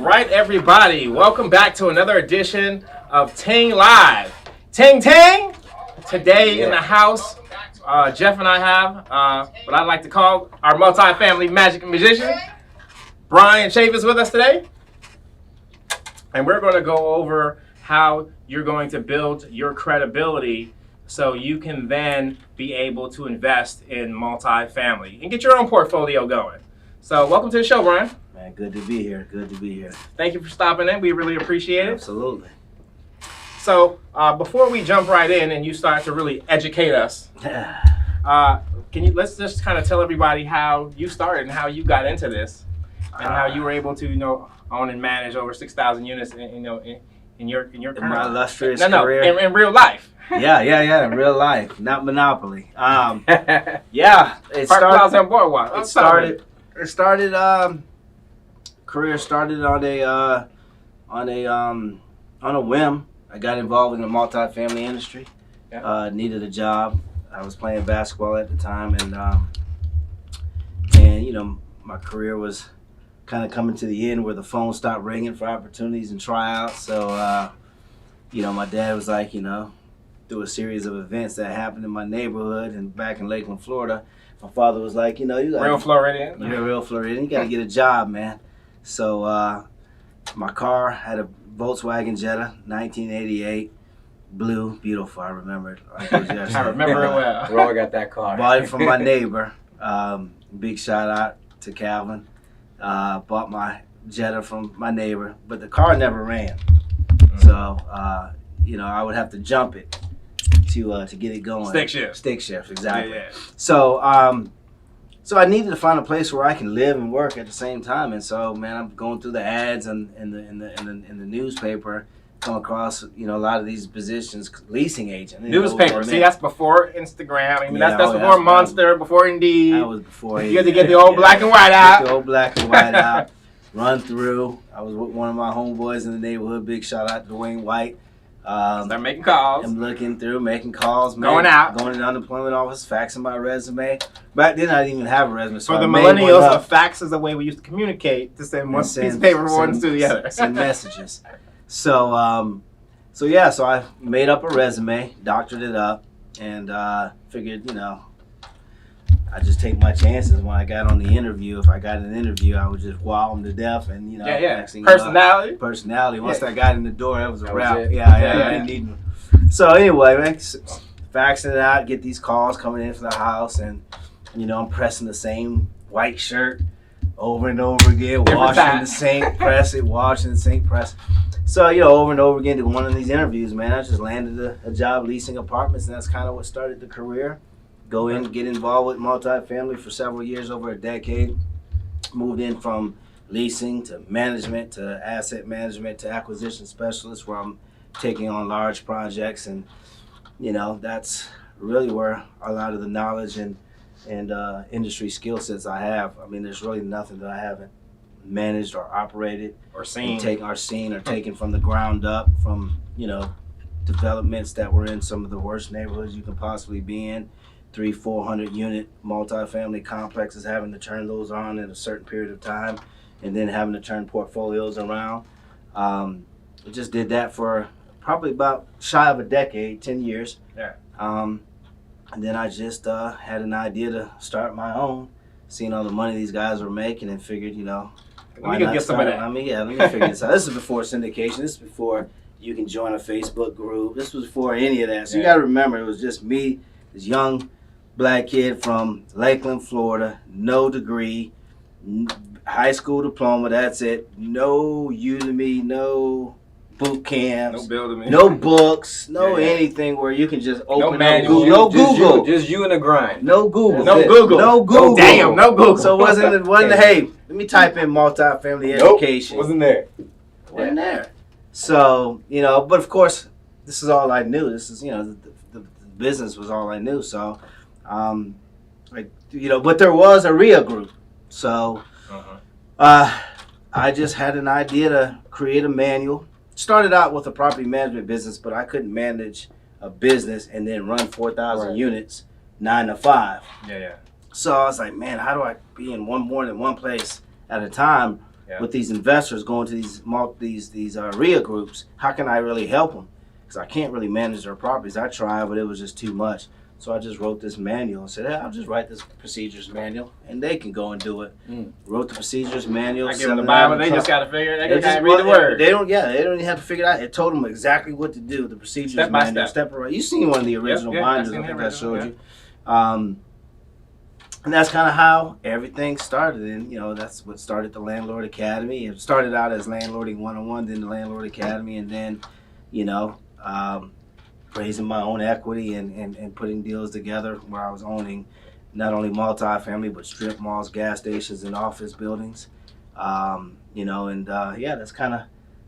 right, everybody, welcome back to another edition of Ting Live. Ting Ting! Today in the house, Jeff and I have what I like to call our multifamily magic magician, Bryan and Chavis, with us today. And we're going to go over how you're going to build your credibility so you can then be able to invest in multifamily and get your own portfolio going. So welcome to the show, Bryan. Man, good to be here. Good to be here. Thank you for stopping in. We really appreciate it. Absolutely. So before we jump right in and you start to really educate us, let's just kind of tell everybody how you started and how you got into this and how you were able to own and manage over 6,000 units in your in my illustrious career. In real life. Yeah, in real life, not Monopoly. It started. Career started on a whim. I got involved in the multifamily industry. Yeah. Needed a job. I was playing basketball at the time, and my career was kind of coming to the end where the phone stopped ringing for opportunities and tryouts. So, my dad was like, through a series of events that happened in my neighborhood and back in Lakeland, Florida, my father was like, you got real Floridian. You're a real Floridian. You got to get a job, man. So my car had a Volkswagen Jetta, 1988, blue, beautiful. I remember it. Like it was yesterday. I remember it well. We all got that car. Bought it from my neighbor. Big shout out to Calvin. Bought my Jetta from my neighbor, but the car never ran. So I would have to jump it to get it going. Stick shift, exactly. Yeah. So I needed to find a place where I can live and work at the same time, and so I'm going through the ads and in the newspaper, come across a lot of these positions, leasing agent. Newspaper. See, that's before Instagram. That's before Monster, before Indeed. That was before. You had to get the old black and white out. The old black and white out. Run through. I was with one of my homeboys in the neighborhood. Big shout out to Dwayne White. Start making calls. I'm looking through, making calls, going to the unemployment office, faxing my resume. Back then, I didn't even have a resume. So for the millennials, a fax is the way we used to communicate, to send one piece of paper from one to the other. Send messages. So I made up a resume, doctored it up, and figured, I just take my chances when I got on the interview. If I got an interview, I would just wow them to death, and next thing personality. Once I got in the door, that was a wrap. I didn't need them. So anyway, man, faxing it out, get these calls coming in from the house, and I'm pressing the same white shirt over and over again, washing the sink, press it, washing the sink, press. So over and over again, to one of these interviews, man, I just landed a job leasing apartments, and that's kind of what started the career. Go in, get involved with multifamily for several years, over a decade. Moved in from leasing to management to asset management to acquisition specialist, where I'm taking on large projects, and that's really where a lot of the knowledge and industry skill sets I have. There's really nothing that I haven't managed or operated or seen, taken from the ground up, from developments that were in some of the worst neighborhoods you can possibly be in. 300-400 unit multifamily complexes, having to turn those on in a certain period of time, and then having to turn portfolios around. I just did that for probably about shy of a decade, 10 years. Yeah. And then I just had an idea to start my own, seeing all the money these guys were making, and figured, why not get some of that? Let me figure this out. This is before syndication. This is before you can join a Facebook group. This was before any of that. So you got to remember, it was just me, this young black kid from Lakeland, Florida, no degree, high school diploma, that's it. No Udemy, no boot camps, no books, anything where you can just open up Google. No Google. Just you and the grind. No Google. No Google. No Google. Damn, no Google. So it wasn't hey, let me type in multifamily education. Wasn't there. Wasn't there. So, but of course, this is all I knew. This is, the business was all I knew. So, but there was a RIA group. So, I just had an idea to create a manual. Started out with a property management business, but I couldn't manage a business and then run 4,000 units 9 to 5. Yeah. So I was like, man, how do I be in more than one place at a time? with these investors going to these RIA groups. How can I really help them? Because I can't really manage their properties. I tried, but it was just too much. So I just wrote this manual and said, hey, I'll just write this procedures manual, and they can go and do it. Wrote the procedures manual. I give them the Bible. They just got to figure it. They just read the word. They don't even have to figure it out. It told them exactly what to do. The procedures step by manual, step by step. You seen one of the original binders? I think I showed you. And that's kind of how everything started. And that's what started the Landlord Academy. It started out as Landlording 101, then the Landlord Academy, and then raising my own equity and putting deals together where I was owning not only multifamily but strip malls, gas stations, and office buildings. That's kind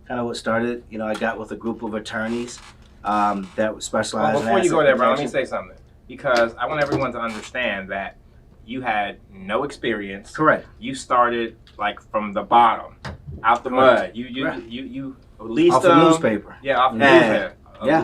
of what started. I got with a group of attorneys that specialize. Before you go there, bro, let me say something, because I want everyone to understand that you had no experience. Correct. You started like from the bottom, out the mud. You leased off the newspaper. Yeah, off the newspaper.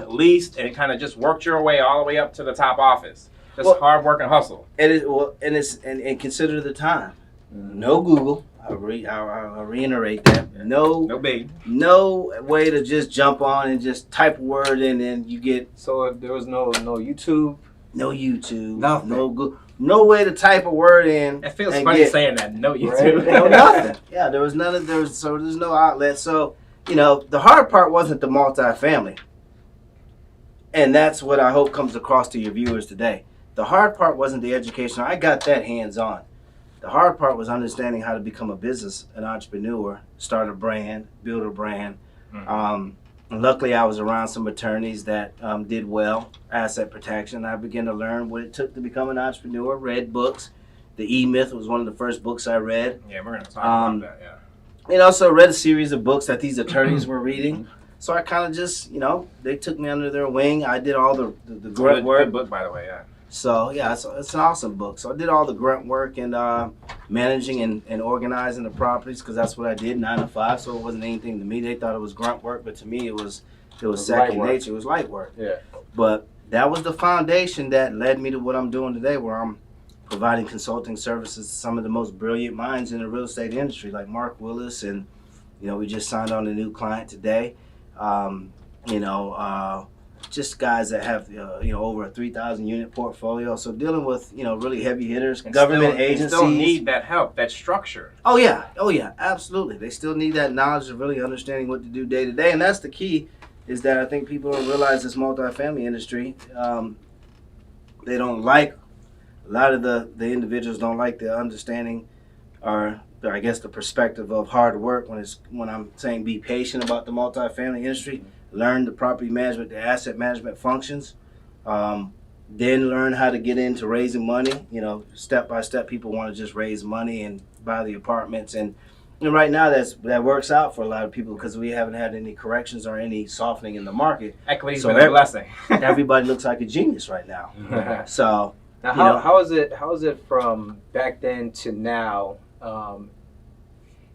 Leased and kind of just worked your way all the way up to the top office. Just hard work and hustle. And consider the time. No Google. I'll reiterate that. No way to just jump on and just type a word and then you get. So there was no YouTube. No YouTube. Nothing. No Google. No way to type a word in. It feels funny saying that. No YouTube. No nothing. Yeah, there was none of there's no outlet. So the hard part wasn't the multifamily. And that's what I hope comes across to your viewers today. The hard part wasn't the education. I got that hands-on. The hard part was understanding how to become an entrepreneur, start a brand, build a brand. Luckily, I was around some attorneys that did well, asset protection. I began to learn what it took to become an entrepreneur, read books. The E-Myth was one of the first books I read. Yeah, we're going to talk about that, yeah. And also read a series of books that these attorneys were reading. So I kind of just, they took me under their wing. I did all the grunt work. Good book, by the way, yeah. So, yeah, it's an awesome book. So I did all the grunt work and managing and organizing the properties, because that's what I did, 9 to 5. So it wasn't anything to me. They thought it was grunt work, but to me it was second nature. It was light work. Yeah. But that was the foundation that led me to what I'm doing today, where I'm providing consulting services to some of the most brilliant minds in the real estate industry, like Mark Willis, and we just signed on a new client today. Just guys that have over a 3,000 unit portfolio. So dealing with really heavy hitters, and government agencies. Still need that help, that structure. Oh yeah, absolutely. They still need that knowledge of really understanding what to do day to day, and that's the key. Is that I think people don't realize this multifamily industry. They don't like, a lot of the individuals don't like the understanding, or I guess the perspective of hard work when I'm saying be patient about the multifamily industry. Learn the property management, the asset management functions, then learn how to get into raising money. Step by step, people want to just raise money and buy the apartments, and right now that works out for a lot of people because we haven't had any corrections or any softening in the market. Equity's been a blessing. Everybody looks like a genius right now. So now, how is it from back then to now?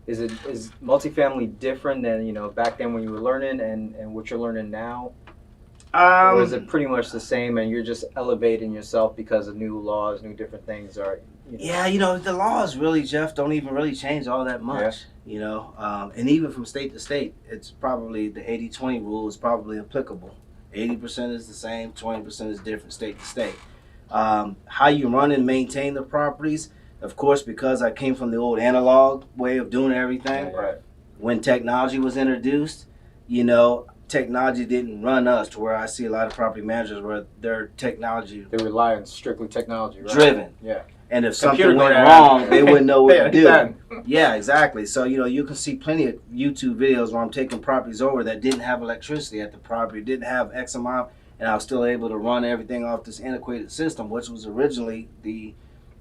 Is multifamily different than back then when you were learning and what you're learning now? Or is it pretty much the same and you're just elevating yourself because of new laws, new different things? Or yeah, the laws really, Jeff, don't even really change all that much. Yeah. And even from state to state, it's probably the 80-20 rule is probably applicable. 80% is the same, 20% is different state to state. How you run and maintain the properties. Of course, because I came from the old analog way of doing everything, right. When technology was introduced, technology didn't run us to where I see a lot of property managers where their technology... They rely on strictly technology, right? Driven. Yeah. And if something went wrong, they wouldn't know what to do. Yeah, exactly. So, you can see plenty of YouTube videos where I'm taking properties over that didn't have electricity at the property, didn't have X amount, and I was still able to run everything off this antiquated system, which was originally the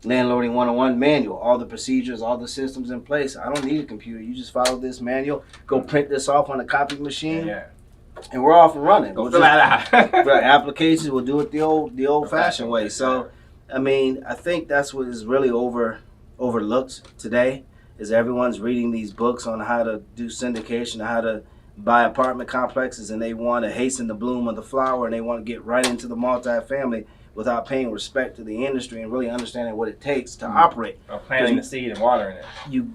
Landlording 101 manual, all the procedures, all the systems in place. I don't need a computer. You just follow this manual, go print this off on a copy machine, and we're off and running. Go fill that out. Right, applications, we'll do it the old-fashioned way. So, I think that's what is really overlooked today, is everyone's reading these books on how to do syndication, how to buy apartment complexes, and they want to hasten the bloom of the flower, and they want to get right into the multifamily, without paying respect to the industry and really understanding what it takes to operate. Or planting the seed and watering it.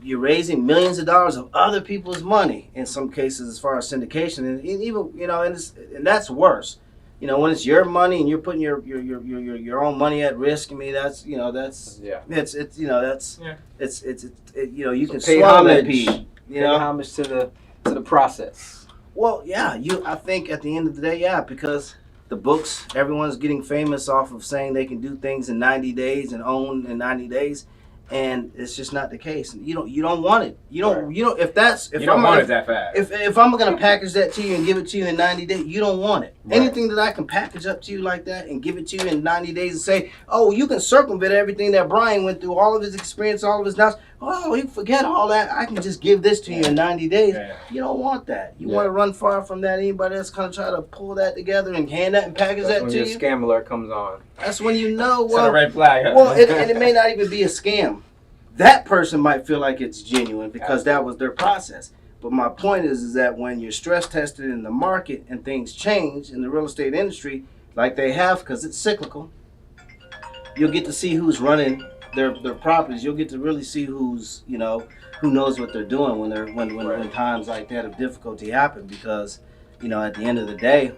You're raising millions of dollars of other people's money in some cases as far as syndication, and even and that's worse. When it's your money and you're putting your own money at risk. I mean, that's you can pay swallow that homage. pee. Pay homage to the process. Well, yeah, I think at the end of the day, yeah, because the books, everyone's getting famous off of saying they can do things in 90 days and own in 90 days, and it's just not the case. You don't want it. You don't want it that fast. If I'm gonna package that to you and give it to you in 90 days, you don't want it. Right. Anything that I can package up to you like that and give it to you in 90 days and say, oh, you can circumvent everything that Bryan went through, all of his experience, all of his knowledge. Oh, you forget all that. I can just give this to you in 90 days. Yeah. You don't want that. You want to run far from that. Anybody that's going to try to pull that together and hand that and package that to you. That's when your scam alert comes on. That's when you know. Well, it's a red flag. Huh? Well, and it may not even be a scam. That person might feel like it's genuine because that was their process. But my point is that when you're stress tested in the market and things change in the real estate industry, like they have, because it's cyclical, you'll get to see who's running their properties. You'll get to really see who knows what they're doing when times like that of difficulty happen. Because at the end of the day,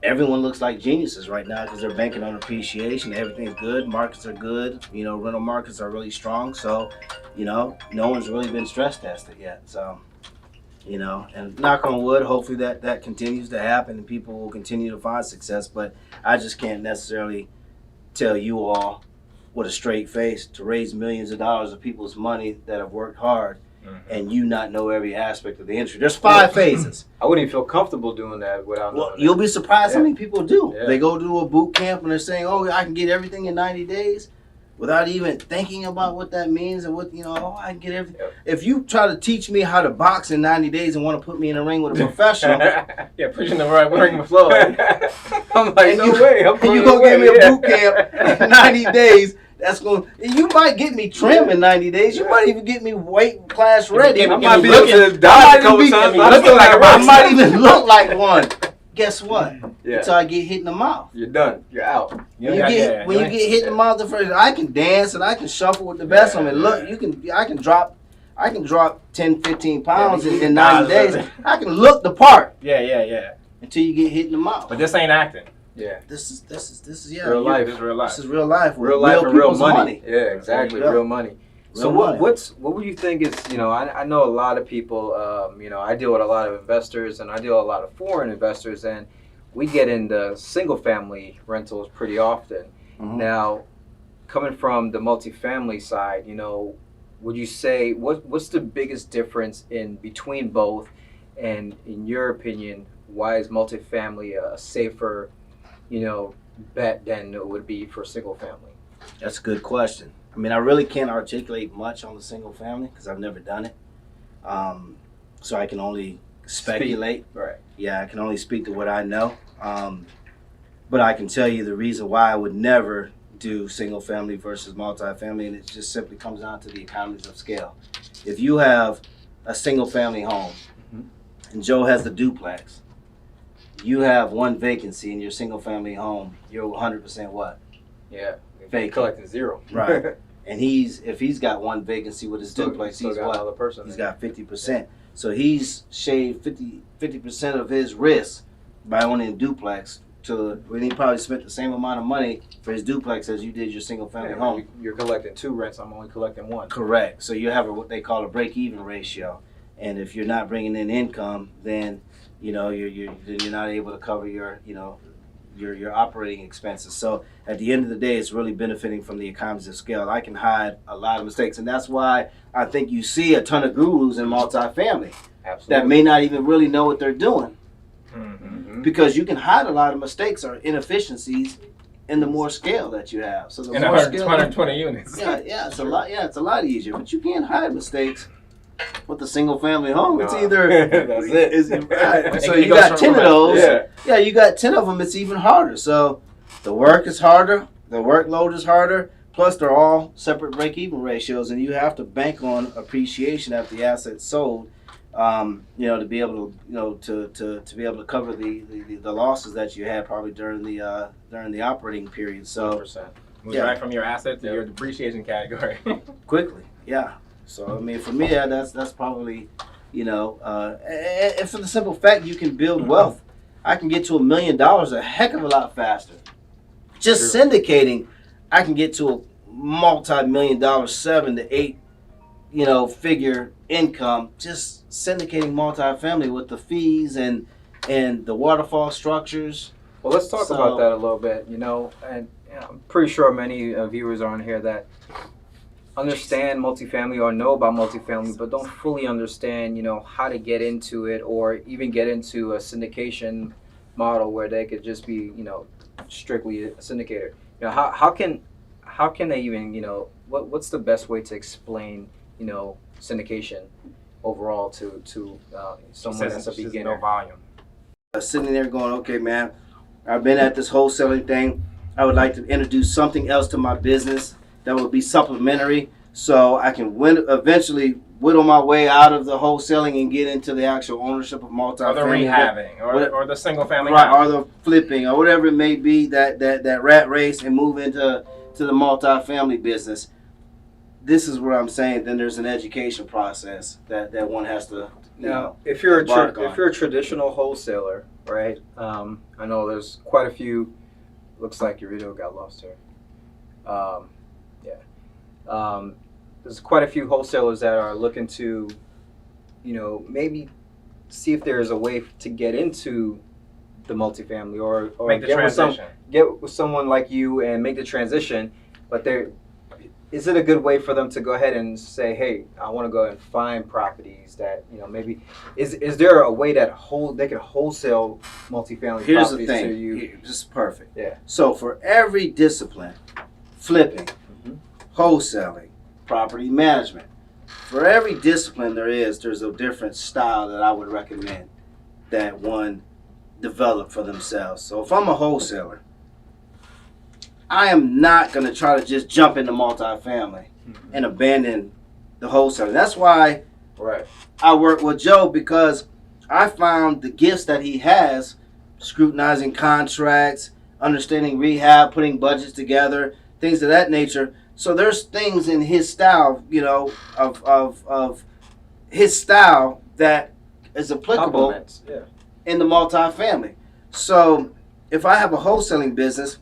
everyone looks like geniuses right now because they're banking on appreciation. Everything's good. Markets are good. Rental markets are really strong. So, no one's really been stress tested yet. So, and knock on wood, hopefully that continues to happen and people will continue to find success. But I just can't necessarily tell you all with a straight face to raise millions of dollars of people's money that have worked hard and you not know every aspect of the industry. There's 5 phases. I wouldn't even feel comfortable doing that without knowing you'll be surprised how many people do. Yeah. They go to a boot camp and they're saying, oh, I can get everything in 90 days without even thinking about what that means and what, I can get everything. Yep. If you try to teach me how to box in 90 days and want to put me in a ring with a professional. Pushing the right ring with flow. I'm like, no way. And you go give me a boot camp in 90 days. You might get me trim in 90 days. You might even get me weight class ready. I might be able to die a couple times. I might even look like one. Guess what? Until I get hit in the mouth. You're done. You're out. When you get hit in the mouth the first, I can dance and I can shuffle with the best of them. And look, I can drop 10, 15 pounds in 90 days. I can look the part. Yeah. Until you get hit in the mouth. But this ain't acting. Yeah. This is real life. This is real life. This is real life. Real life and real money. Yeah, exactly. Real money. So what would you think is, I know a lot of people, I deal with a lot of investors and I deal with a lot of foreign investors, and we get into single family rentals pretty often. Mm-hmm. Now, coming from the multifamily side, would you say what's the biggest difference in between both, and in your opinion, why is multifamily a safer bet than it would be for single family? That's a good question. I mean, I really can't articulate much on the single family because I've never done it. So I can only speculate. Right. Yeah, I can only speak to what I know. But I can tell you the reason why I would never do single family versus multifamily, and it just simply comes down to the economies of scale. If you have a single family home and Joe has the duplex, you have one vacancy in your single family home, you're 100% what? Yeah. Vacant. Collecting zero. Right. And if he's got one vacancy with his duplex, he's got what? Another person. He's got 50%. So he's shaved 50% of his risk by owning a duplex when he probably spent the same amount of money for his duplex as you did your single family home. You're collecting 2 rents, I'm only collecting 1. Correct. So you have what they call a break-even ratio. And if you're not bringing in income, then you're not able to cover your operating expenses. So at the end of the day, it's really benefiting from the economies of scale. I can hide a lot of mistakes, and that's why I think you see a ton of gurus in multifamily that may not even really know what they're doing, because you can hide a lot of mistakes or inefficiencies in the more scale that you have. So the in more 120 units. It's a lot. Yeah, it's a lot easier, but you can't hide mistakes. With the single family home, it's either that's it. Right. So you got 10 of those. Yeah, you got 10 of them. It's even harder. So the work is harder, the workload is harder. Plus, they're all separate break-even ratios, and you have to bank on appreciation after the asset's sold To be able to be able to cover the losses that you had probably during the operating period. So 100%. Moves right from your asset to your depreciation category. quickly, yeah. So I mean, for me, that's probably, and for the simple fact you can build wealth. I can get to $1 million a heck of a lot faster. Just syndicating, I can get to a multi-million-dollar 7 to 8, figure income. Just syndicating multifamily with the fees and the waterfall structures. Well, let's talk about that a little bit. And I'm pretty sure many viewers on here that understand multifamily or know about multifamily, but don't fully understand, how to get into it or even get into a syndication model where they could just be, strictly a syndicator. How can they even, what's the best way to explain, syndication overall to someone that's a beginner? No volume. Sitting there going, okay, man, I've been at this wholesaling thing. I would like to introduce something else to my business that would be supplementary, so I can eventually whittle my way out of the wholesaling and get into the actual ownership of multifamily. Or the rehabbing, or the single family right, house. or the flipping, or whatever it may be, that rat race and move into the multifamily business. This is what I'm saying. Then there's an education process that one has to. Now, if you're a traditional wholesaler, right? I know there's quite a few. Looks like your video got lost here. There's quite a few wholesalers that are looking to, maybe see if there's a way to get into the multifamily or make the transition. Get with someone like you and make the transition. But is it a good way for them to go ahead and say, hey, I want to go and find properties that, maybe is there a way that they can wholesale multifamily Here's properties the thing. to you? Just perfect. Yeah. So for every discipline, flipping, wholesaling, property management, for every discipline there's a different style that I would recommend that one develop for themselves. So if I'm a wholesaler, I am not going to try to just jump into multifamily and abandon the wholesaler. That's why I work with Joe, because I found the gifts that he has, scrutinizing contracts, understanding rehab, putting budgets together, things of that nature. So there's things in his style, of his style that is applicable in the multifamily. So if I have a wholesaling business,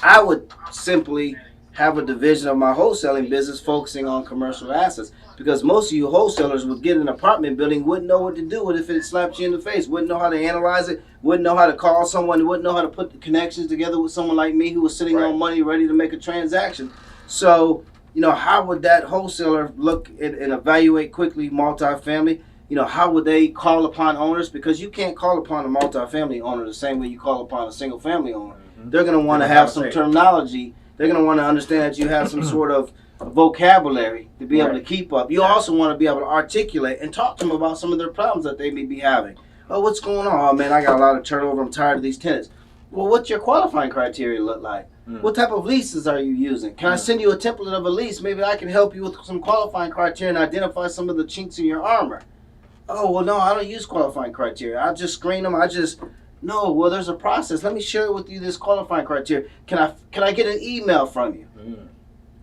I would simply have a division of my wholesaling business focusing on commercial assets, because most of you wholesalers would get an apartment building, wouldn't know what to do with it if it slapped you in the face, wouldn't know how to analyze it, wouldn't know how to call someone, wouldn't know how to put the connections together with someone like me who was sitting on money ready to make a transaction. So, how would that wholesaler look and evaluate quickly multifamily? How would they call upon owners? Because you can't call upon a multifamily owner the same way you call upon a single family owner. They're going to want to have some terminology. They're going to want to understand that you have some sort of vocabulary to be able to keep up. You also want to be able to articulate and talk to them about some of their problems that they may be having. Oh, what's going on? Oh, man, I got a lot of turnover. I'm tired of these tenants. Well, what's your qualifying criteria look like? What type of leases are you using? Can I send you a template of a lease? Maybe I can help you with some qualifying criteria and identify some of the chinks in your armor. Oh, well, no, I don't use qualifying criteria. I just screen them. No, well, there's a process. Let me share with you this qualifying criteria. Can I get an email from you?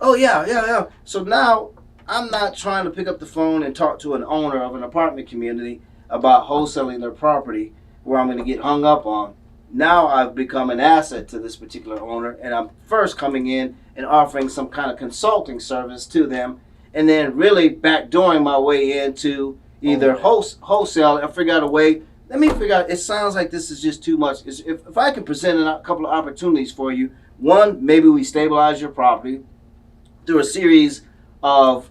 Oh, yeah. So now I'm not trying to pick up the phone and talk to an owner of an apartment community about wholesaling their property where I'm going to get hung up on. Now I've become an asset to this particular owner, and I'm first coming in and offering some kind of consulting service to them, and then really backdooring my way into either wholesale or figure out a way. Let me figure out, it sounds like this is just too much. If I could present a couple of opportunities for you, one, maybe we stabilize your property through a series of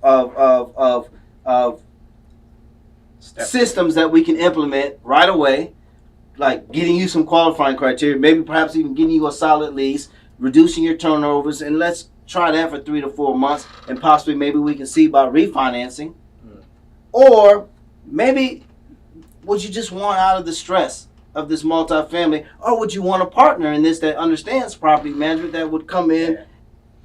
systems that we can implement right away, like getting you some qualifying criteria, maybe perhaps even getting you a solid lease, reducing your turnovers, and let's try that for 3 to 4 months, and possibly maybe we can see about refinancing. Or maybe would you just want out of the stress of this multifamily, or would you want a partner in this that understands property management that would come in,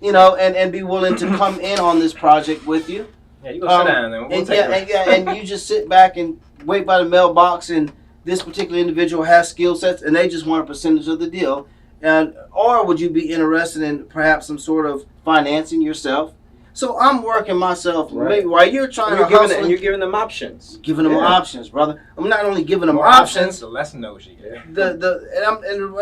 and be willing to come in on this project with you? Yeah, you go sit down and we'll take and you just sit back and wait by the mailbox, and this particular individual has skill sets, and they just want a percentage of the deal. And or would you be interested in perhaps some sort of financing yourself? So I'm working myself while you're trying to hustle. And you're giving them options. Giving them options, brother. I'm not only giving them more options. The less no's you get.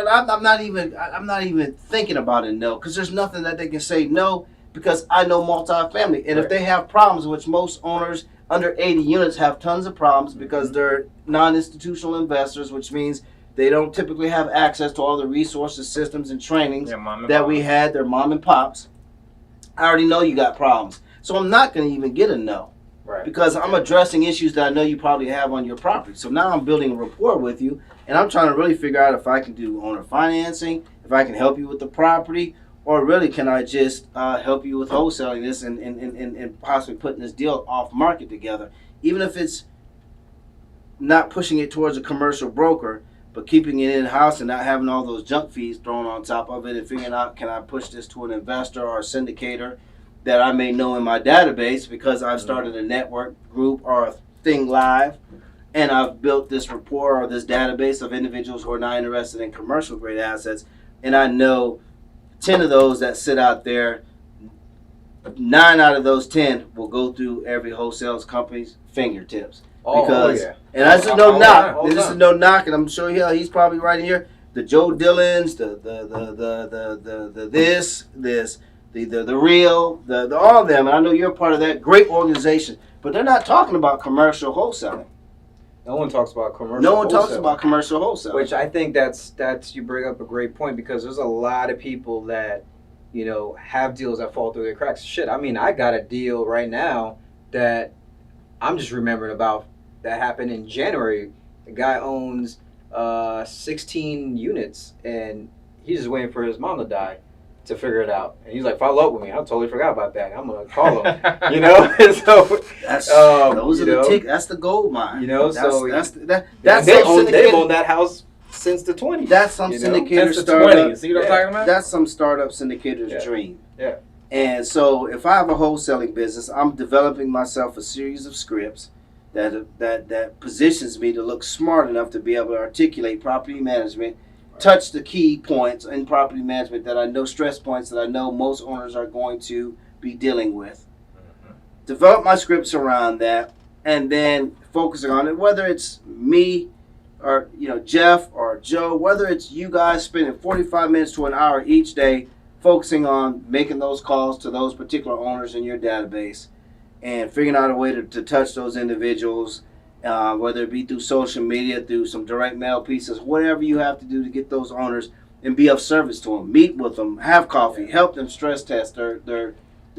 I'm not even thinking about it no, because there's nothing that they can say no, because I know multifamily, and if they have problems, which most owners under 80 units have tons of problems because they're non-institutional investors, which means they don't typically have access to all the resources, systems, and trainings that we had. They're mom and pops. I already know you got problems. So I'm not going to even get a no. Right. Because I'm addressing issues that I know you probably have on your property. So now I'm building a rapport with you, and I'm trying to really figure out if I can do owner financing, if I can help you with the property, or really can I just help you with wholesaling this and possibly putting this deal off market together. Even if it's not pushing it towards a commercial broker, but keeping it in-house and not having all those junk fees thrown on top of it, and figuring out, can I push this to an investor or a syndicator that I may know in my database because I've started a network group or a thing live, and I've built this rapport or this database of individuals who are not interested in commercial grade assets, and I know 10 of those that sit out there, 9 out of those 10 will go through every wholesale company's fingertips. And that's no knock. This is no knock, and I'm sure he's probably right here. The Joe Dillons, the real, the all of them. And I know you're part of that great organization, but they're not talking about commercial wholesaling. No one talks about commercial. No one talks about commercial wholesaling. Which I think that's you bring up a great point, because there's a lot of people that have deals that fall through their cracks. Shit, I mean, I got a deal right now that I'm just remembering about. That happened in January. The guy owns 16 units, and he's just waiting for his mom to die to figure it out. And he's like, follow up with me. I totally forgot about that. I'm gonna call him. So that's that's the gold mine. They've owned that house since the 20s. That's some syndicator startup. See what I'm talking about? That's some startup syndicator's dream. Yeah. And so if I have a wholesaling business, I'm developing myself a series of scripts that positions me to look smart enough to be able to articulate property management, touch the key points in property management that I know, stress points that I know most owners are going to be dealing with. Develop my scripts around that, and then focusing on it, whether it's me or Jeff or Joe, whether it's you guys spending 45 minutes to an hour each day focusing on making those calls to those particular owners in your database, and figuring out a way to touch those individuals, whether it be through social media, through some direct mail pieces, whatever you have to do to get those owners and be of service to them. Meet with them, have coffee, help them stress test their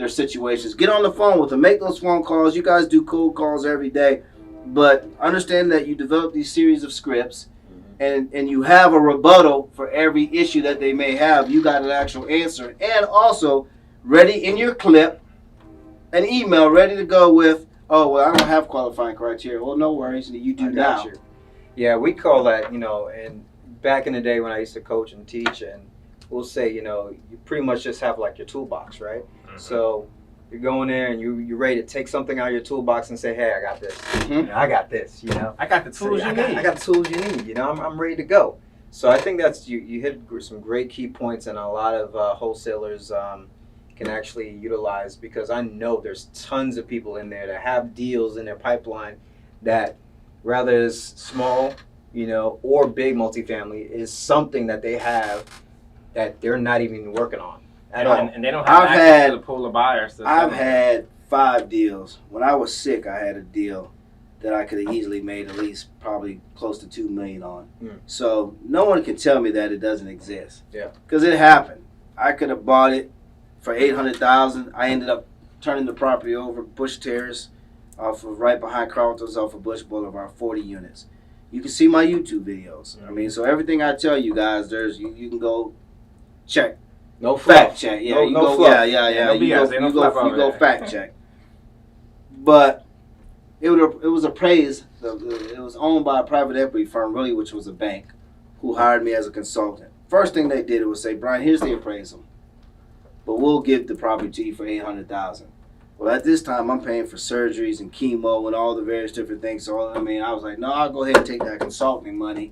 situations. Get on the phone with them, make those phone calls. You guys do cold calls every day, but understand that you develop these series of scripts, and you have a rebuttal for every issue that they may have. You got an actual answer, and also ready in your clip, an email ready to go with, oh, well, I don't have qualifying criteria. Well, no worries, you do now. Yeah, we call that, and back in the day when I used to coach and teach, and we'll say, you pretty much just have like your toolbox, right? Mm-hmm. So you're going there and you're ready to take something out of your toolbox and say, hey, I got this. I got this, I got the tools you need. I got the tools you need, I'm ready to go. So I think that's, you hit some great key points, and a lot of wholesalers can actually utilize, because I know there's tons of people in there that have deals in their pipeline that, rather is small, or big multifamily, is something that they have that they're not even working on at all. And they don't have access to the pool of buyers. I've had 5 deals. When I was sick, I had a deal that I could have easily made at least probably close to $2 million on. So no one can tell me that it doesn't exist. Yeah. Because it happened. I could have bought it for $800,000. I ended up turning the property over, Bush Terrace, off of right behind Carlton's, off of Bush Boulevard, 40 units. You can see my YouTube videos. I mean, so everything I tell you guys, you can go check. No fluff. Fact check. Yeah, no fluff. Yeah. You go fact check. But it was appraised. It was owned by a private equity firm, really, which was a bank, who hired me as a consultant. First thing they did was say, Bryan, here's the appraisal, but we'll give the property to you for $800,000. Well, at this time, I'm paying for surgeries and chemo and all the various different things. So, I mean, I was like, no, I'll go ahead and take that consulting money,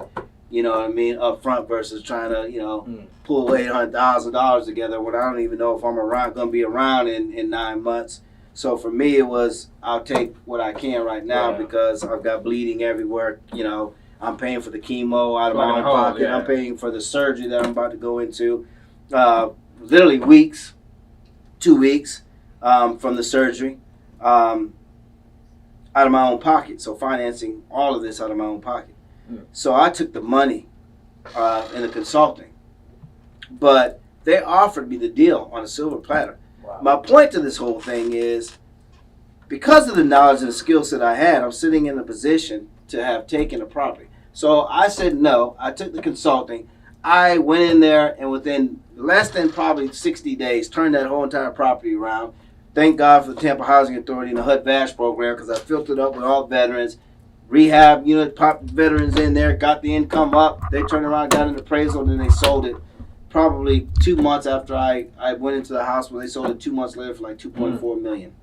you know what I mean, up front versus trying to, pull $800,000 together when I don't even know if I'm going to be around in 9 months. So for me, it was, I'll take what I can right now because I've got bleeding everywhere. I'm paying for the chemo out of my own pocket. Yeah. I'm paying for the surgery that I'm about to go into. Literally 2 weeks. From the surgery, out of my own pocket. So financing all of this out of my own pocket. So I took the money in the consulting, but they offered me the deal on a silver platter. Wow. My point to this whole thing is, because of the knowledge and the skill set I had, I'm sitting in a position to have taken a property. So I said no. I took the consulting. I went in there and within less than probably 60 days, turned that whole entire property around. Thank God for the Tampa Housing Authority and the HUD-VASH program because I filled it up with all veterans, rehab unit, popped veterans in there, got the income up. They turned around, got an appraisal, and then they sold it probably 2 months after I went into the hospital. They sold it 2 months later for like $2.4 million.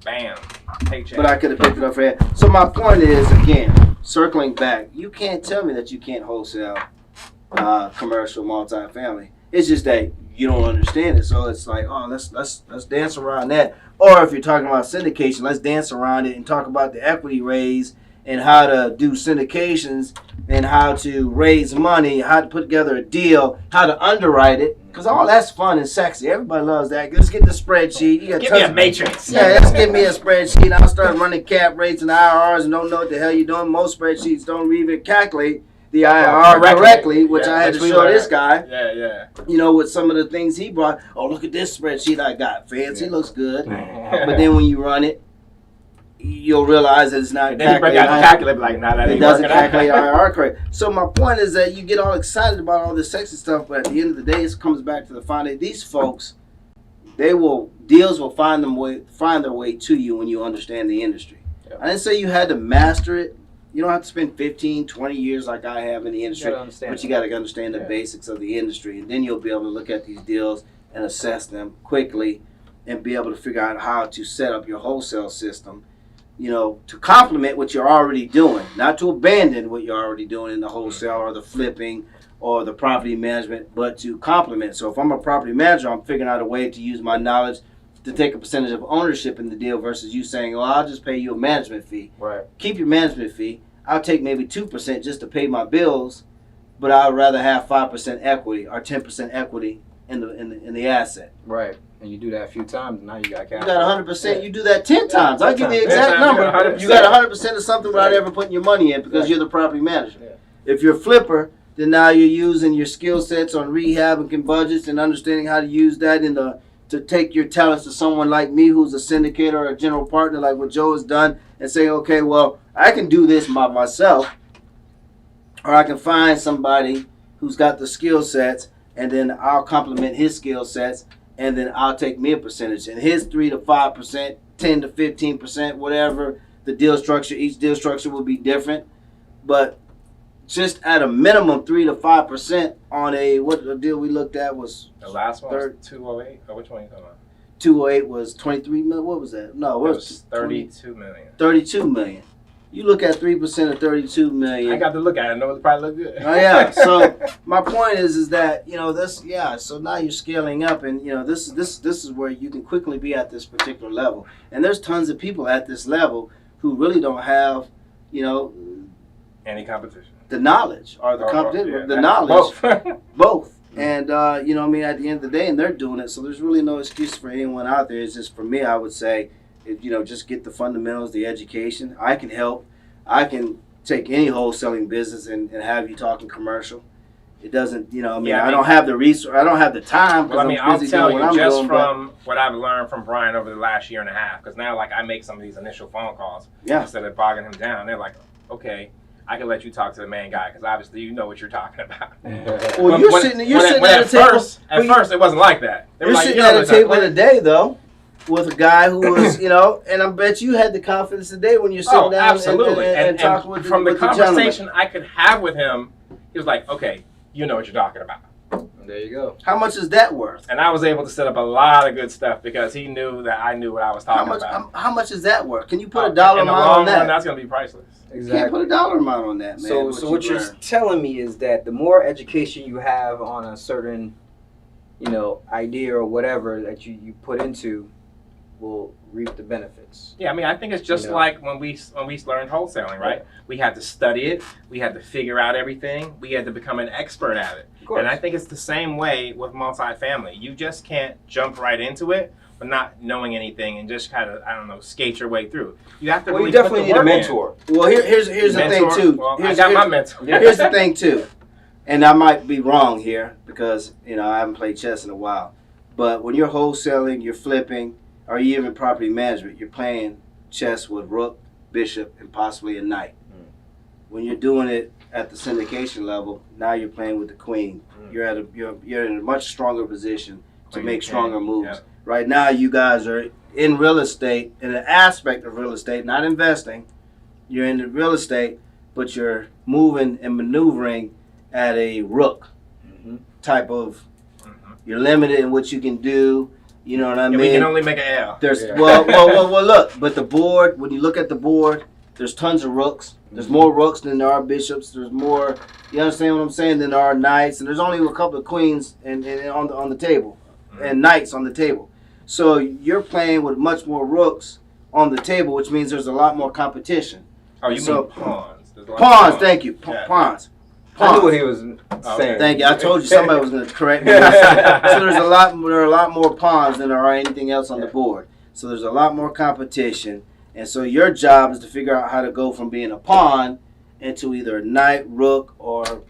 Bam. Paycheck. But I could have picked it up for that. So my point is, again, circling back, you can't tell me that you can't wholesale commercial multifamily. It's just that you don't understand it. So it's like, oh, let's dance around that. Or if you're talking about syndication, let's dance around it and talk about the equity raise and how to do syndications and how to raise money, how to put together a deal, how to underwrite it. Because all that's fun and sexy. Everybody loves that. Let's get the spreadsheet. Give me a matrix. Yeah, let's give me a spreadsheet. I'll start running cap rates and IRRs and don't know what the hell you're doing. Most spreadsheets don't even calculate the IRR correctly, which I had to show this guy. Yeah. With some of the things he brought. Oh, look at this spreadsheet I got. Fancy, looks good. But then when you run it, you'll realize that it's not calculated. It doesn't calculate IRR correct. So my point is that you get all excited about all this sexy stuff, but at the end of the day, it comes back to the foundation. These folks, deals will find their way to you when you understand the industry. Yep. I didn't say you had to master it. You don't have to spend 15, 20 years like I have in the industry, but you got to understand the basics of the industry, and then you'll be able to look at these deals and assess them quickly and be able to figure out how to set up your wholesale system, to complement what you're already doing, not to abandon what you're already doing in the wholesale or the flipping or the property management, but to complement. So if I'm a property manager, I'm figuring out a way to use my knowledge to take a percentage of ownership in the deal versus you saying, oh, I'll just pay you a management fee. Right. Keep your management fee. I'll take maybe 2% just to pay my bills, but I'd rather have 5% equity or 10% equity in the asset. Right. And you do that a few times, and now you got capital. You got 100%. You do that 10 times. I'll give you the exact number. You got 100% of something without ever putting your money in because you're the property manager. Yeah. If you're a flipper, then now you're using your skill sets on rehab and budgets and understanding how to use that to take your talents to someone like me who's a syndicator or a general partner like what Joe has done and say, okay, well, I can do this by myself, or I can find somebody who's got the skill sets and then I'll complement his skill sets and then I'll take me a percentage. And his 3 to 5%, 10 to 15%, whatever the deal structure, each deal structure will be different. But just at a minimum 3 to 5% on what the deal we looked at was the last one was 208. Or which one are you talking about? 208 was 23 million. What was that? No, it was 32 million. 32 million. You look at 3% of 32 million. I got to look at it. I know it probably look good. Oh yeah. So my point is that this. Yeah. So now you're scaling up, and this is where you can quickly be at this particular level. And there's tons of people at this level who really don't have any competition. The knowledge or the competition, the knowledge, both. And at the end of the day, and they're doing it, so there's really no excuse for anyone out there. It's just for me, I would say, just get the fundamentals, the education. I can help. I can take any wholesaling business and have you talking commercial. It doesn't, I don't have the resource, I don't have the time. Well, I'll tell you just from what I've learned from Bryan over the last year and a half, because now, I make some of these initial phone calls instead of bogging him down. They're like, okay, I can let you talk to the main guy because obviously you know what you're talking about. Well, you're sitting at a table. At first, it wasn't like that. You're sitting at a table today, though, with a guy who was, and I bet you had the confidence today when you're sitting down and talking with from the conversation I could have with him, he was like, okay, you know what you're talking about. There you go. How much is that worth? And I was able to set up a lot of good stuff because he knew that I knew what I was talking about. How much is that worth? Can you put a dollar amount on that? That's going to be priceless. Exactly. You can't put a dollar amount on that, man. So what you're telling me is that the more education you have on a certain, idea or whatever that you put into, will reap the benefits. Yeah, I mean, I think it's just like when we learned wholesaling, right? Yeah. We had to study it. We had to figure out everything. We had to become an expert at it. And I think it's the same way with multifamily. You just can't jump right into it, but not knowing anything and just kind of, skate your way through. You have to really you definitely need a mentor. Well, here's the thing, too. Well, I got my mentor. Here's the thing, too. And I might be wrong here because, I haven't played chess in a while. But when you're wholesaling, you're flipping, or even property management, you're playing chess with rook, bishop, and possibly a knight. When you're doing it at the syndication level, now you're playing with the queen. You're in a much stronger position to make stronger moves. Yeah. Right now, you guys are in real estate, in an aspect of real estate, not investing. You're in the real estate, but you're moving and maneuvering at a rook type of. You're limited in what you can do. You know what I mean? We can only make an L. Well, look. But the board, when you look at the board, there's tons of rooks. There's more rooks than there are bishops. There's more, you understand what I'm saying, than there are knights. And there's only a couple of queens and on the table and knights on the table. So you're playing with much more rooks on the table, which means there's a lot more competition. Oh, you mean pawns. Pawns, thank you. Pawns. I knew what he was saying. Thank you. I told you somebody was going to correct me. So there are a lot more pawns than there are anything else on the board. So there's a lot more competition. And so your job is to figure out how to go from being a pawn into either a knight, rook, or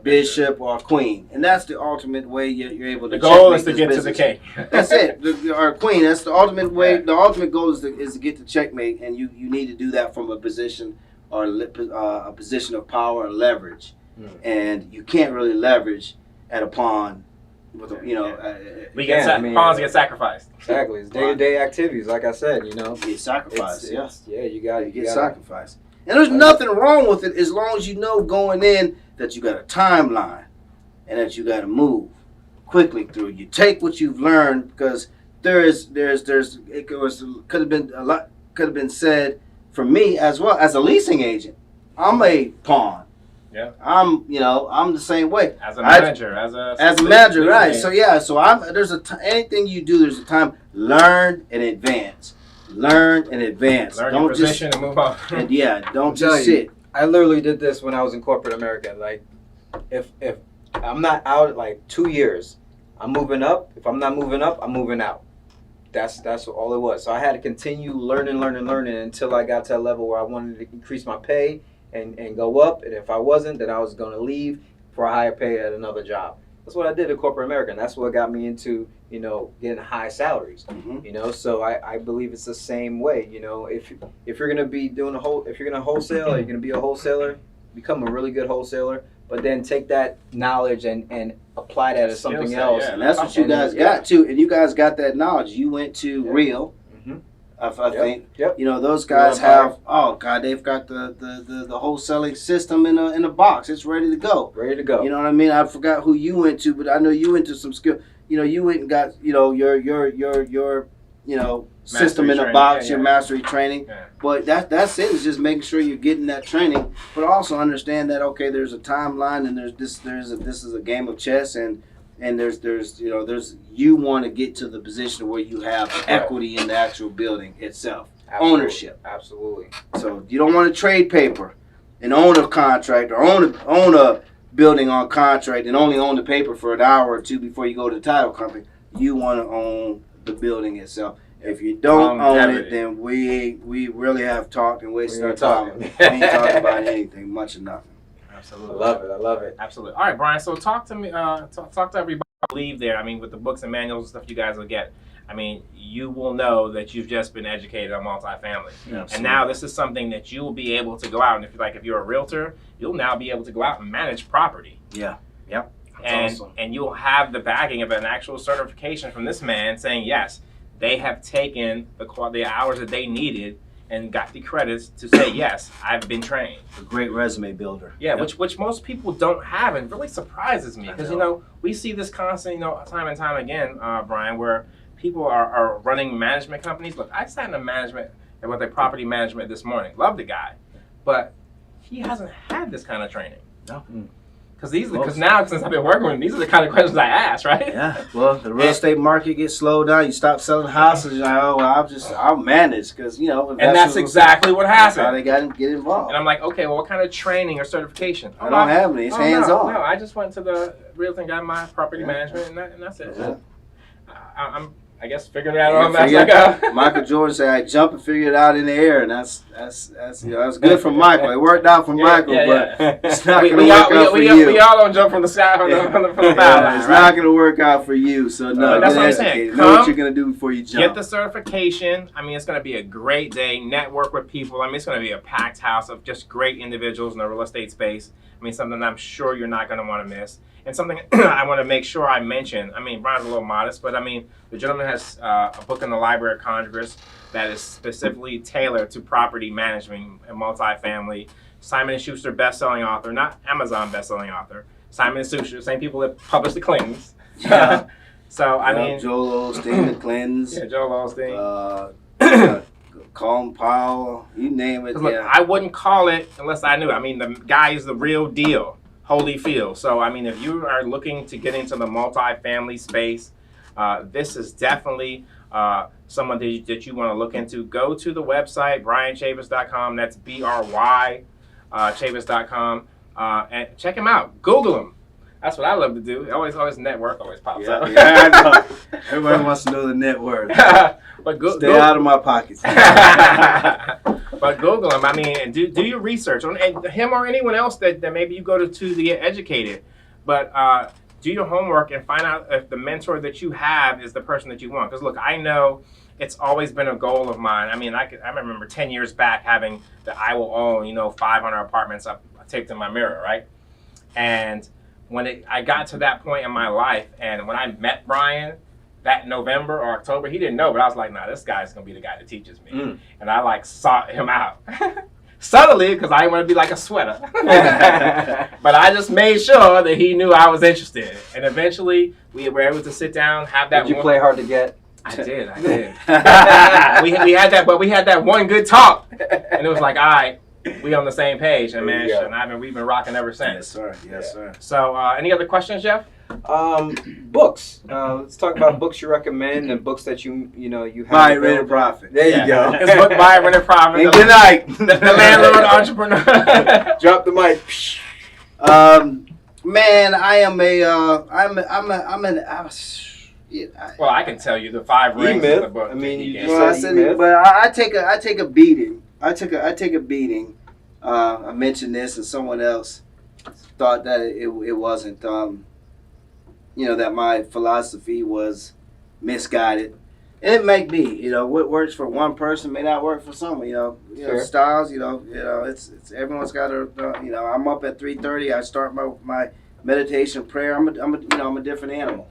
bishop or queen. And that's the ultimate way you're able to. The goal is to get to the king. That's it. Or queen. That's the ultimate way. The ultimate goal is to get to checkmate, and you need to do that from a position or a position of power and leverage. And you can't really leverage at a pawn. With pawns get sacrificed. Exactly, it's day-to-day activities. Like I said, you get sacrificed. You get sacrificed. And there's nothing wrong with it as long as you know going in that you got a timeline and that you got to move quickly through. You take what you've learned because could have been said for me as well as a leasing agent. I'm a pawn. Yeah, I'm the same way. As a manager, as a manager, right? So anything you do, there's a time. Learn and advance. Learn your position and move on. And don't just sit. I literally did this when I was in corporate America. Like, if I'm not out like 2 years, I'm moving up. If I'm not moving up, I'm moving out. That's all it was. So I had to continue learning until I got to a level where I wanted to increase my pay. And go up, and if I wasn't, then I was going to leave for a higher pay at another job. That's what I did at corporate America, and that's what got me into getting high salaries. So I believe it's the same way. If you're going to be doing if you're going to wholesale, or you're going to be a wholesaler, become a really good wholesaler, but then take that knowledge and apply that as something else. And that's what you guys got too, and you guys got that knowledge. You went to Real. I think those guys have. Oh God, they've got the wholesaling system in a box. It's ready to go. You know what I mean? I forgot who you went to, but I know you went to some skill. You went and got your system in a box, your mastery training. Yeah. But that's it. It's just making sure you're getting that training, but also understand that there's a timeline and this is a game of chess and there's you want to get to the position where you have equity in the actual building itself. Absolutely. Ownership. Absolutely. So you don't want to trade paper and own a contract or own a building on contract and only own the paper for an hour or two before you go to the title company. You want to own the building itself. If you don't own it, then we really have talked and wasted our time. We ain't talking about anything, much of nothing. Absolutely. I love it. Absolutely. All right, Brian, so talk to me, talk to everybody I believe there. I mean, with the books and manuals and stuff you guys will get, I mean, you will know that you've just been educated on multifamily. Yeah, and now this is something that you will be able to go out, and if you're a realtor, you'll now be able to go out and manage property. Yeah. Yep. That's awesome. And you'll have the backing of an actual certification from this man saying, yes, they have taken the hours that they needed and got the credits to say, yes, I've been trained. A great resume builder. Yeah, Yep. which most people don't have, and really surprises me because we see this constant, time and time again, Brian, where people are running management companies. Look, I sat in a management with a property management this morning. Love the guy, but he hasn't had this kind of training. No. Because now, since I've been working with him, these are the kind of questions I ask, right? Yeah. Well, the real estate market gets slowed down. You stop selling houses. You're like, oh, well, I'll manage because And that's exactly what happened. How they got to get involved. And I'm like, okay, well, what kind of training or certification? I don't have any. It's hands-on. No, I just went to the real estate, got my property management, and that's it. Yeah. I'm, I guess, figuring it out on that. Michael Jordan said, I jump and figure it out in the air, and that's good for Michael. It worked out for Michael, but it's not going to work out for you. We all don't jump from the sky from the foul line. It's not going to work out for you. So no, that's what I'm saying. Know what you're going to do before you jump. Get the certification. I mean, it's going to be a great day. Network with people. I mean, it's going to be a packed house of just great individuals in the real estate space. I mean, something I'm sure you're not going to want to miss. And something I want to make sure I mention, I mean, Brian's a little modest, but I mean, the gentleman has a book in the Library of Congress that is specifically tailored to property management and multifamily. Simon & Schuster best-selling author, not Amazon best-selling author. Simon & Schuster, same people that publish the Clintons. Yeah. So, I mean. Joel Osteen, the Clintons. Yeah, Joel Osteen. Colin Powell, you name it. Look, I wouldn't call it unless I knew. I mean, the guy is the real deal. Holyfield. So, I mean, if you are looking to get into the multifamily space, this is definitely someone that you want to look into. Go to the website, bryanchavis.com. That's BRY Chavis.com. And check him out. Google him. That's what I love to do. Always network always pops up. Yeah, I know. Everybody wants to know the net worth. But Stay out of my pockets. But Google him. I mean, do your research on him or anyone else that maybe you go to get educated. But do your homework and find out if the mentor that you have is the person that you want. Because look, I know it's always been a goal of mine. I mean, I remember 10 years back having the I will own 500 apartments up taped in my mirror, right? And when I got to that point in my life, and when I met Bryan that November or October, he didn't know, but I was like, nah, this guy's gonna be the guy that teaches me. And I sought him out. Subtly, because I didn't want to be like a sweater. But I just made sure that he knew I was interested. And eventually, we were able to sit down, have that. Did you play hard to get? I did. we had that, but we had that one good talk. And it was like, all right, we on the same page. And man, we've been rocking ever since. Yes, sir. So, any other questions, Jeff? Books. Let's talk about books you recommend and books that you have. Buy, rent, and profit. There you go. His book, Buy, Rent, and Profit. And good night. The landlord entrepreneur. Drop the mic. Man, I am Well, I can tell you the 5 rings of the book. I mean, I take a beating. I take a beating. I mentioned this, and someone else thought that it wasn't. That my philosophy was misguided. And it may be. What works for one person may not work for someone. Sure. Styles. It's everyone's got to. I'm up at 3:30. I start my meditation prayer. I'm a different animal.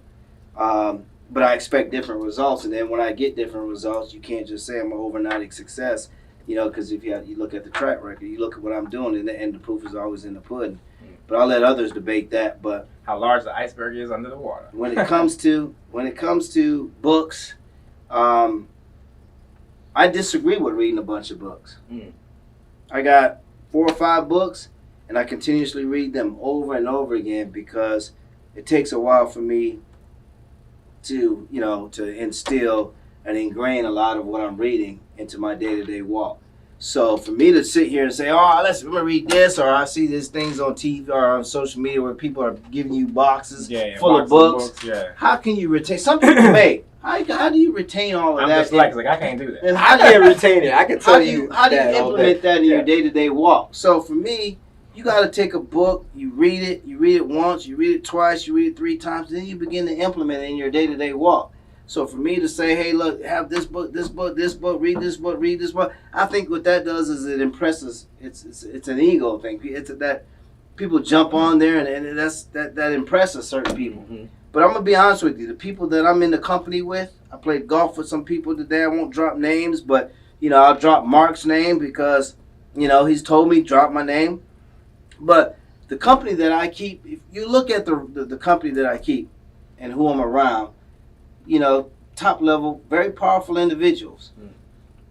But I expect different results, and then when I get different results, you can't just say I'm an overnight success, because if you look at the track record, you look at what I'm doing, and the proof is always in the pudding. But I'll let others debate that. But how large the iceberg is under the water. When it comes to books, I disagree with reading a bunch of books. I got 4 or 5 books, and I continuously read them over and over again because it takes a while for me to instill and ingrain a lot of what I'm reading into my day-to-day walk. So for me to sit here and say, I'm gonna read this, or I see these things on TV or on social media where people are giving you boxes full of books. How can you retain? Some people may. How do you retain all of that? I'm dyslexic. I can't do that. And I can't retain it. I can tell you. How do you implement that in your day-to-day walk? So for me, you got to take a book, you read it once, you read it twice, you read it 3 times, then you begin to implement it in your day-to-day walk. So for me to say, hey, look, have this book, read this book, I think what that does is it impresses. It's an ego thing. It's that people jump on there, and that impresses certain people. Mm-hmm. But I'm gonna be honest with you, the people that I'm in the company with, I played golf with some people today. I won't drop names, but I'll drop Mark's name because, he's told me drop my name. But the company that I keep, if you look at the company that I keep and who I'm around, top level, very powerful individuals.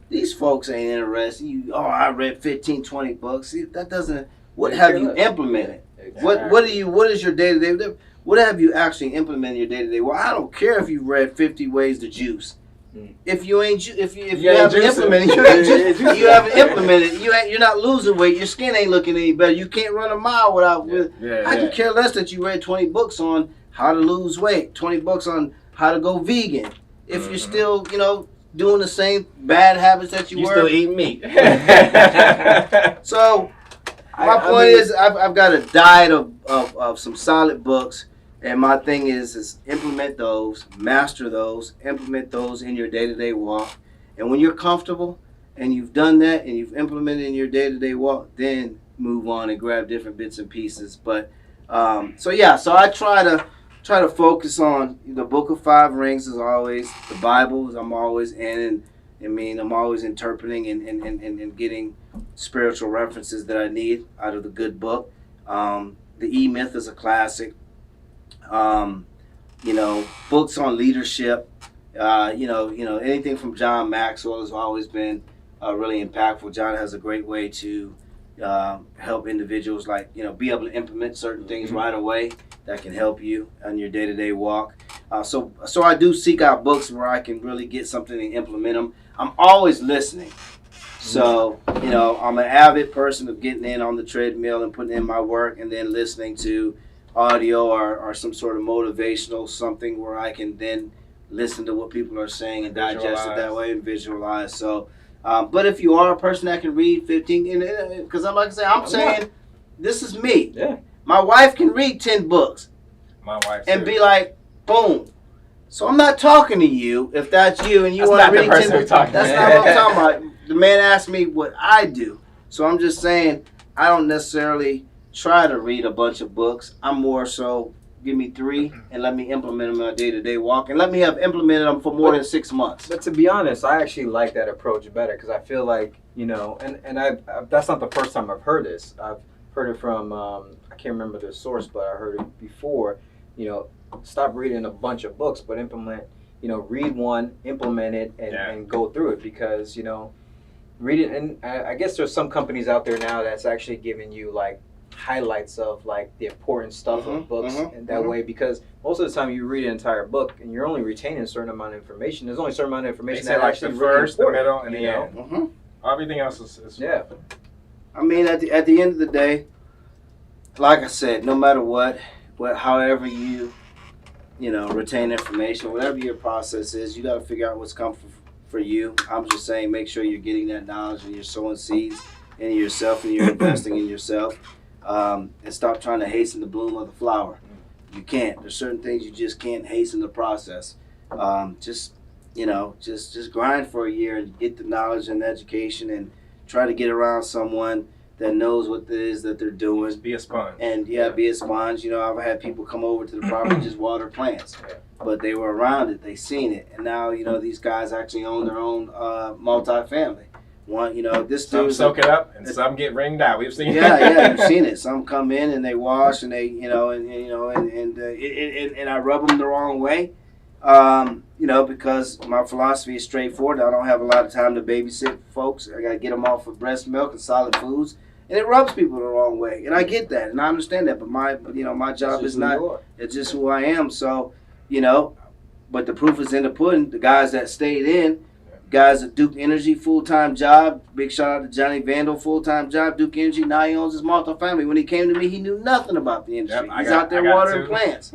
These folks ain't interested. I read 15, 20 books. See, that doesn't. What have you implemented? Exactly. What is your day to day? What have you actually implemented in your day to day? Well, I don't care if you read 50 ways to juice. If you ain't, if you haven't implemented, you haven't implemented. You're not losing weight. Your skin ain't looking any better. You can't run a mile without. I can care less that you read 20 books on how to lose weight, 20 books on how to go vegan. If you're still, doing the same bad habits that you were. Still eating meat. So, my point is, I've got a diet of some solid books, and my thing is implement those, master those, implement those in your day-to-day walk. And when you're comfortable and you've done that and you've implemented in your day-to-day walk, then move on and grab different bits and pieces. But so I try to focus on the Book of Five Rings as always, the Bible. I'm always I'm always interpreting and getting spiritual references that I need out of the good book. The E-Myth is a classic. Books on leadership. Anything from John Maxwell has always been really impactful. John has a great way to help individuals be able to implement certain things right away that can help you on your day-to-day walk. So I do seek out books where I can really get something and implement them. I'm always listening. So, I'm an avid person of getting in on the treadmill and putting in my work and then listening to audio or some sort of motivational something where I can then listen to what people are saying and digest it that way and visualize. So, but if you are a person that can read 15, because I'm saying, this is me. Yeah. My wife can read 10 books. My wife and be like, boom. So I'm not talking to you if that's you and you want to read 10 books. That's not what I'm talking about. The man asked me what I do. So I'm just saying I don't necessarily try to read a bunch of books. I'm more so give me 3 and let me implement them in my day-to-day walk and let me have implemented them for more than 6 months. But to be honest, I actually like that approach better because I feel like, and I that's not the first time I've heard this. I've heard it from, I can't remember the source, but I heard it before, stop reading a bunch of books, but implement, read one, implement it, and go through it because, read it. And I guess there's some companies out there now that's actually giving you like highlights of like the important stuff of books in that way because most of the time you read an entire book and you're only retaining a certain amount of information. There's only a certain amount of information that actually the first, really the middle, and the end. Everything else is I mean, at the end of the day, like I said, no matter what, however you retain information, whatever your process is, you got to figure out what's comfortable for you. I'm just saying, make sure you're getting that knowledge and you're sowing seeds in yourself and you're investing in yourself. And stop trying to hasten the bloom of the flower. You can't. There's certain things you just can't hasten the process. Just grind for a year and get the knowledge and education and try to get around someone that knows what it is that they're doing. Just be a sponge. And be a sponge. I've had people come over to the property just water plants. But they were around it, they seen it. And now, these guys actually own their own multifamily. This some soak it up and some get ringed out. We've seen you've seen it. Some come in and they wash and they and I rub them the wrong way. Because my philosophy is straightforward. I don't have a lot of time to babysit folks. I got to get them off of breast milk and solid foods. And it rubs people the wrong way. And I get that. And I understand that. But my job is not, it's just who I am. So, but the proof is in the pudding. The guys that stayed in, guys at Duke Energy, full-time job. Big shout out to Johnny Vandal, full-time job, Duke Energy. Now he owns his multifamily. When he came to me, he knew nothing about the industry. He's out there watering plants.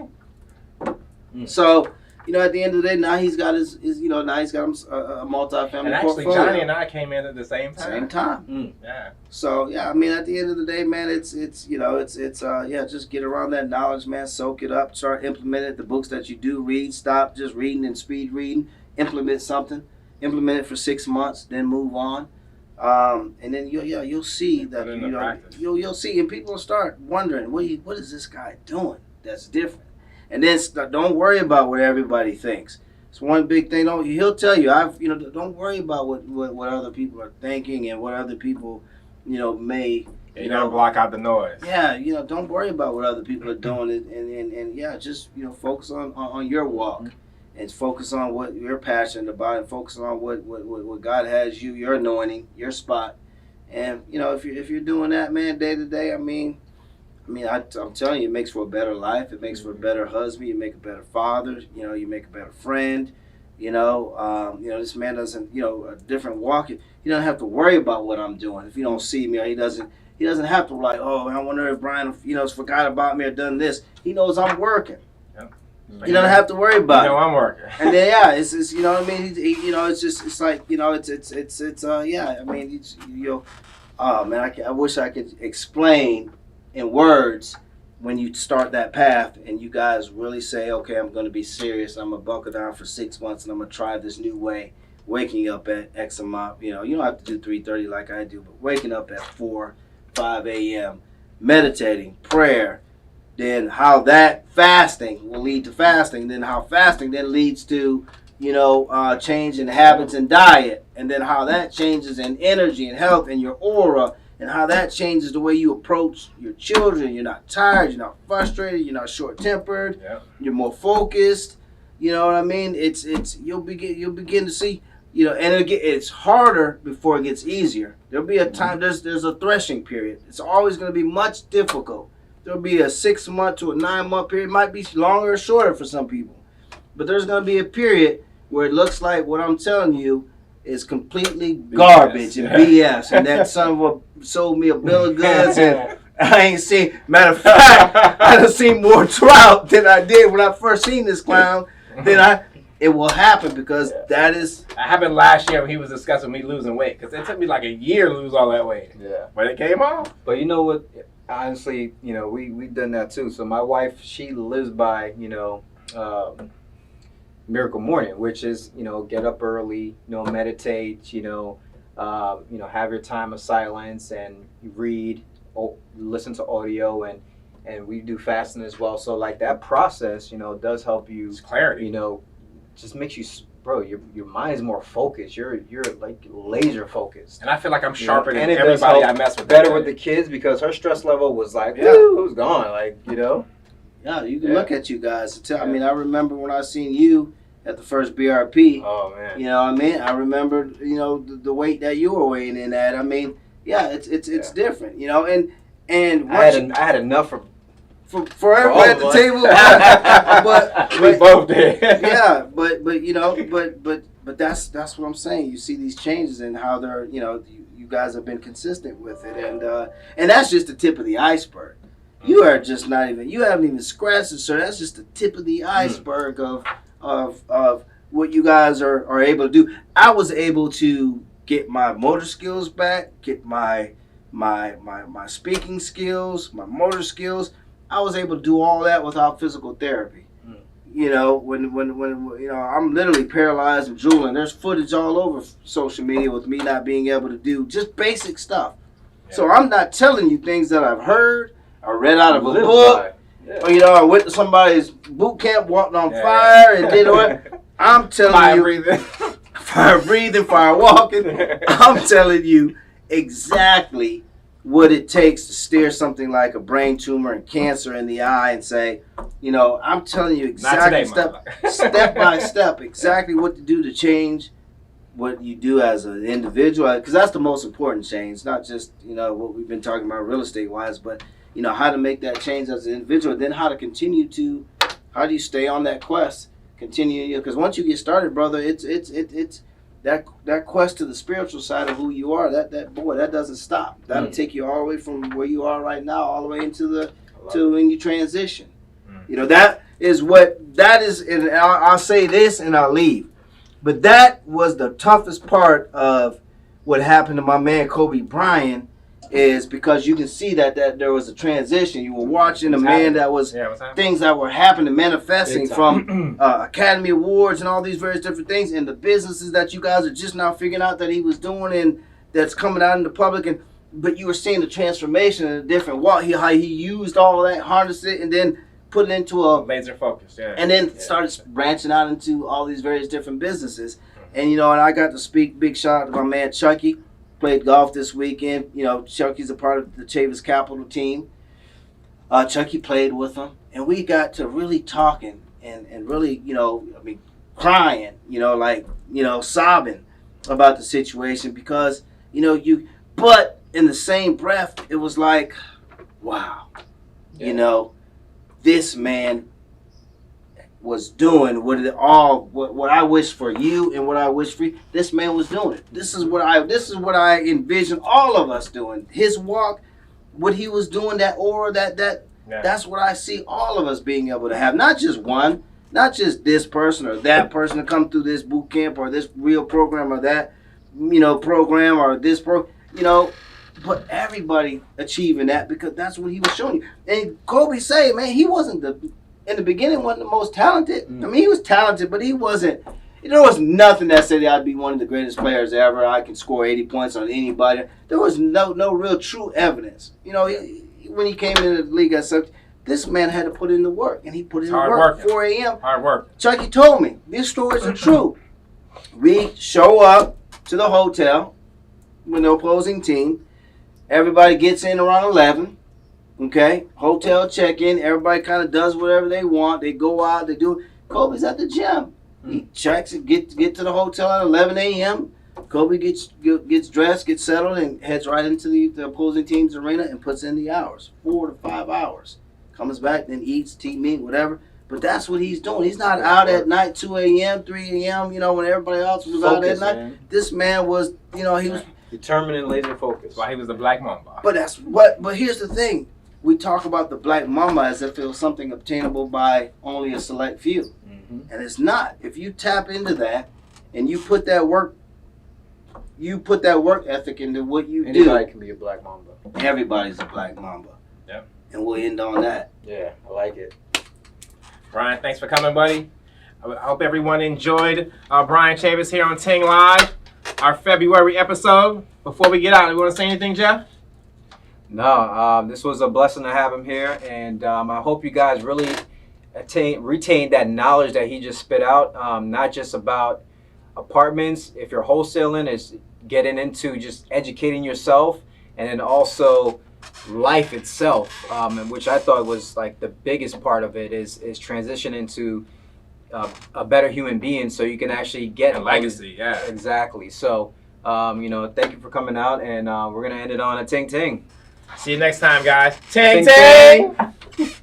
So, at the end of the day, now he's got his a multifamily and actually, portfolio. Johnny and I came in at the same time. Yeah. So at the end of the day, man, it's just get around that knowledge, man. Soak it up, start implementing it. The books that you do read, stop just reading and speed reading. Implement something. Implement it for 6 months, then move on. And then you'll see that you'll see, and people will start wondering, what is this guy doing that's different? And then don't worry about what everybody thinks. It's one big thing. He'll tell you, don't worry about what other people are thinking and what other people, may. You gotta block out the noise. Yeah, don't worry about what other people are doing, and yeah, just focus on your walk, and focus on what you're passionate about, and focus on what God has you, your anointing, your spot, and if you're doing that, man, day to day, I'm telling you, it makes for a better life. It makes for a better husband. You make a better father. You make a better friend. This man doesn't, a different walk. You don't have to worry about what I'm doing. If you don't see me, or he doesn't have to like, oh, I wonder if Bryan, has forgot about me or done this. He knows I'm working. Yep. You don't have to worry about it. I'm working. And then it's what I mean. It's just it's like oh man, I wish I could explain in words when you start that path and you guys really say, okay, I'm going to be serious. I'm going to buckle down for 6 months and I'm going to try this new way. Waking up at X amount, you don't have to do 3:30 like I do, but waking up at 5 a.m., meditating, prayer, then how that fasting will lead to fasting, then how fasting then leads to, change in habits and diet, and then how that changes in energy and health and your aura, and how that changes the way you approach your children. You're not tired, you're not frustrated, you're not short-tempered, You're more focused. You know what I mean? It's you'll begin to see, and it's harder before it gets easier. There'll be a time, there's a threshing period. It's always going to be much difficult. There'll be a 6 month to a 9 month period. It might be longer or shorter for some people. But there's going to be a period where it looks like what I'm telling you is completely garbage and BS. And that son of a sold me a bill of goods, and I ain't seen. Matter of fact, I done seen more drought than I did when I first seen this clown. It will happen because that is. It happened last year when he was discussing me losing weight, because it took me like a year to lose all that weight. Yeah, but it came off. But you know what? Honestly, we've done that too. So my wife, she lives by Miracle Morning, which is get up early, meditate, have your time of silence and read, listen to audio, and we do fasting as well. So like that process, does help you. It's clarity. Just makes you, bro. Your mind's more focused. You're like laser focused. And I feel like I'm sharper than and everybody I mess with. Better with the kids because her stress level was like, woo, it was gone. Like Yeah, you can look at you guys. I remember when I seen you at the first BRP. Oh man. You know what I mean? I remember, the weight that you were weighing in at. It's different, and I had enough for everybody at the table. but we both did. Yeah, but that's what I'm saying. You see these changes and how they're, you guys have been consistent with it, and that's just the tip of the iceberg. You are just not even. You haven't even scratched the surface. That's just the tip of the iceberg of what you guys are able to do. I was able to get my motor skills back, get my speaking skills, my motor skills. I was able to do all that without physical therapy. When I'm literally paralyzed and drooling. There's footage all over social media with me not being able to do just basic stuff. Yeah. So I'm not telling you things that I've heard or read out of a book. Yeah. Or I went to somebody's boot camp, walked on fire, and did what? I'm telling you, fire breathing, fire walking. I'm telling you exactly what it takes to stare something like a brain tumor and cancer in the eye and say, I'm telling you exactly step by step exactly what to do to change what you do as an individual, because that's the most important change, not just what we've been talking about real estate wise, but how to make that change as an individual, then how do you stay on that quest, continue, because once you get started, brother, it's that quest to the spiritual side of who you are, that doesn't stop. That'll take you all the way from where you are right now all the way into when you transition. That is, and I'll say this and I'll leave, but that was the toughest part of what happened to my man Kobe Bryan, is because you can see that there was a transition. You were watching a man that was things that were happening, manifesting from Academy Awards and all these various different things, and the businesses that you guys are just now figuring out that he was doing and that's coming out in the public. But you were seeing the transformation in a different walk. How he used all that, harnessed it, and then put it into a laser focus, yeah. and then started branching out into all these various different businesses. And and I got to speak. Big shout out to my man Chucky. Played golf this weekend. Chucky's a part of the Chavis Capital team. Chucky played with him, and we got to really talking and really, crying, sobbing about the situation because, but in the same breath, it was like, wow, this man was doing what I wish for you and what I wish for you. This man was doing it. This is what I envision all of us doing. His walk, what he was doing, that aura, that's what I see all of us being able to have. Not just one, not just this person or that person to come through this boot camp or this real program or that, program or this but everybody achieving that because that's what he was showing you. And Kobe say, man, he wasn't in the beginning wasn't the most talented. I mean, he was talented, but he wasn't. There was nothing that said I'd be one of the greatest players ever. I can score 80 points on anybody. There was no real true evidence. When he came into the league as such, this man had to put in the work, and he put in the work. 4 a.m. Hard work. Chucky told me these stories are true. We show up to the hotel with the opposing team. Everybody gets in around 11. Okay, hotel check-in. Everybody kind of does whatever they want. They go out. They do. Kobe's at the gym. He checks it. Get to the hotel at 11 a.m. Kobe gets dressed, gets settled, and heads right into the opposing team's arena and puts in the hours, 4 to 5 hours. Comes back, then eats, team meet, whatever. But that's what he's doing. He's not out at night, 2 a.m., 3 a.m., when everybody else was out at night. Man. This man was, he was determined and laser focused. That's why he was the Black Mamba. But here's the thing. We talk about the Black Mamba as if it was something obtainable by only a select few. Mm-hmm. And it's not. If you tap into that and you put that work ethic into what you do. Anybody can be a Black Mamba. Everybody's a Black Mamba. Yep. And we'll end on that. Yeah, I like it. Bryan, thanks for coming, buddy. I hope everyone enjoyed Bryan Chavis here on Ting Live, our February episode. Before we get out, you want to say anything, Jeff? No, this was a blessing to have him here, and I hope you guys really retain that knowledge that he just spit out, not just about apartments. If you're wholesaling, is getting into just educating yourself, and then also life itself, which I thought was like the biggest part of it is transition into a better human being, so you can actually get a legacy. Yeah, exactly. So, thank you for coming out, and we're gonna end it on a ting ting. See you next time, guys. Ting ting.